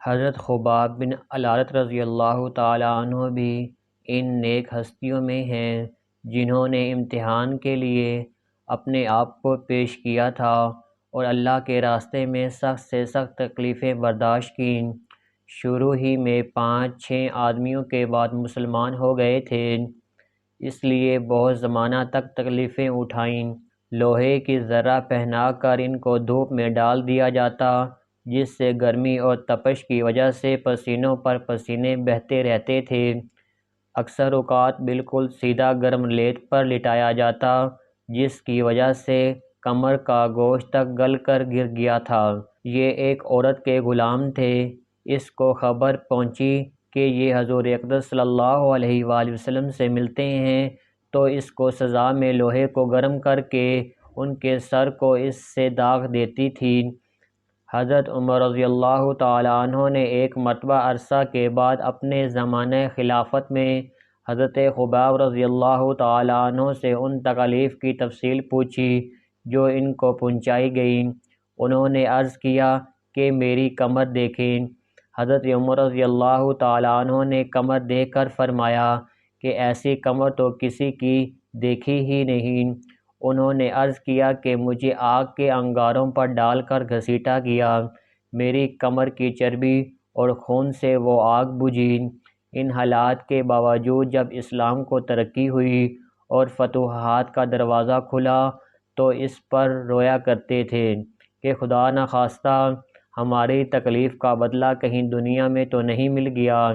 حضرت خباب بن الارت رضی اللہ تعالیٰ عنہ بھی ان نیک ہستیوں میں ہیں جنہوں نے امتحان کے لیے اپنے آپ کو پیش کیا تھا اور اللہ کے راستے میں سخت سے سخت تکلیفیں برداشت کیں۔ شروع ہی میں 5-6 آدمیوں کے بعد مسلمان ہو گئے تھے، اس لیے بہت زمانہ تک تکلیفیں اٹھائیں۔ لوہے کی ذرہ پہنا کر ان کو دھوپ میں ڈال دیا جاتا، جس سے گرمی اور تپش کی وجہ سے پسینوں پر پسینے بہتے رہتے تھے۔ اکثر اوقات بالکل سیدھا گرم لیٹ پر لٹایا جاتا، جس کی وجہ سے کمر کا گوشت تک گل کر گر گیا تھا۔ یہ ایک عورت کے غلام تھے۔ اس کو خبر پہنچی کہ یہ حضور اقدس صلی اللہ علیہ وآلہ وسلم سے ملتے ہیں، تو اس کو سزا میں لوہے کو گرم کر کے ان کے سر کو اس سے داغ دیتی تھی۔ حضرت عمر رضی اللہ تعالیٰ عنہ نے ایک مرتبہ عرصہ کے بعد اپنے زمانہ خلافت میں حضرت خباب رضی اللہ تعالیٰ عنہ سے ان تکالیف کی تفصیل پوچھی جو ان کو پہنچائی گئیں۔ انہوں نے عرض کیا کہ میری کمر دیکھیں۔ حضرت عمر رضی اللہ تعالیٰ عنہ نے کمر دیکھ کر فرمایا کہ ایسی کمر تو کسی کی دیکھی ہی نہیں۔ انہوں نے عرض کیا کہ مجھے آگ کے انگاروں پر ڈال کر گھسیٹا گیا، میری کمر کی چربی اور خون سے وہ آگ بجھی۔ ان حالات کے باوجود جب اسلام کو ترقی ہوئی اور فتوحات کا دروازہ کھلا تو اس پر رویا کرتے تھے کہ خدا نخواستہ ہماری تکلیف کا بدلہ کہیں دنیا میں تو نہیں مل گیا۔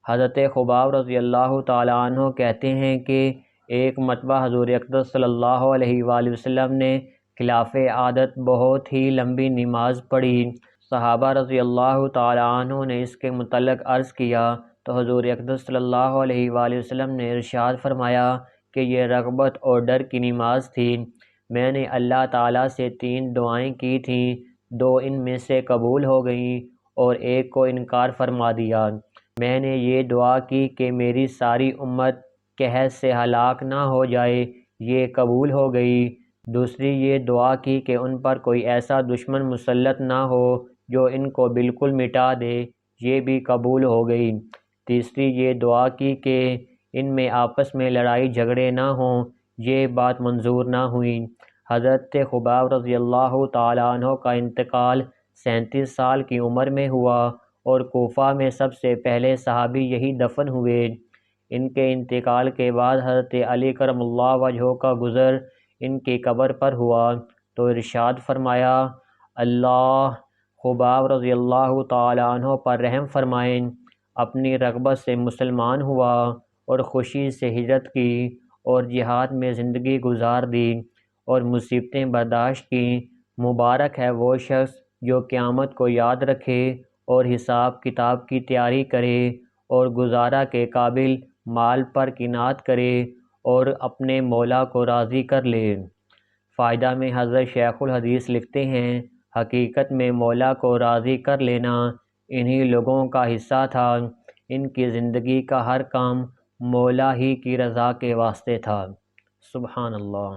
حضرت خباب رضی اللہ تعالیٰ عنہ کہتے ہیں کہ ایک مرتبہ حضور اقدس صلی اللہ علیہ وآلہ وسلم نے خلاف عادت بہت ہی لمبی نماز پڑھی۔ صحابہ رضی اللہ تعالیٰ عنہ نے اس کے متعلق عرض کیا تو حضور اقدس صلی اللہ علیہ وآلہ وسلم نے ارشاد فرمایا کہ یہ رغبت اور ڈر کی نماز تھی۔ میں نے اللہ تعالیٰ سے 3 دعائیں کی تھیں، 2 ان میں سے قبول ہو گئیں اور ایک کو انکار فرما دیا۔ میں نے یہ دعا کی کہ میری ساری امت قحط سے ہلاک نہ ہو جائے، یہ قبول ہو گئی۔ دوسری یہ دعا کی کہ ان پر کوئی ایسا دشمن مسلط نہ ہو جو ان کو بالکل مٹا دے، یہ بھی قبول ہو گئی۔ تیسری یہ دعا کی کہ ان میں آپس میں لڑائی جھگڑے نہ ہوں، یہ بات منظور نہ ہوئی۔ حضرت خباب رضی اللہ تعالیٰ عنہ کا انتقال 37 سال کی عمر میں ہوا اور کوفہ میں سب سے پہلے صحابی یہی دفن ہوئے۔ ان کے انتقال کے بعد حضرت علی کرم اللہ وجہہ کا گزر ان کی قبر پر ہوا تو ارشاد فرمایا، اللہ خباب رضی اللہ تعالیٰ عنہ پر رحم فرمائیں۔ اپنی رغبت سے مسلمان ہوا اور خوشی سے ہجرت کی اور جہاد میں زندگی گزار دی اور مصیبتیں برداشت کیں۔ مبارک ہے وہ شخص جو قیامت کو یاد رکھے اور حساب کتاب کی تیاری کرے اور گزارا کے قابل مال پر قناعت کرے اور اپنے مولا کو راضی کر لے۔ فائدہ میں حضرت شیخ الحدیث لکھتے ہیں، حقیقت میں مولا کو راضی کر لینا انہی لوگوں کا حصہ تھا۔ ان کی زندگی کا ہر کام مولا ہی کی رضا کے واسطے تھا۔ سبحان اللہ۔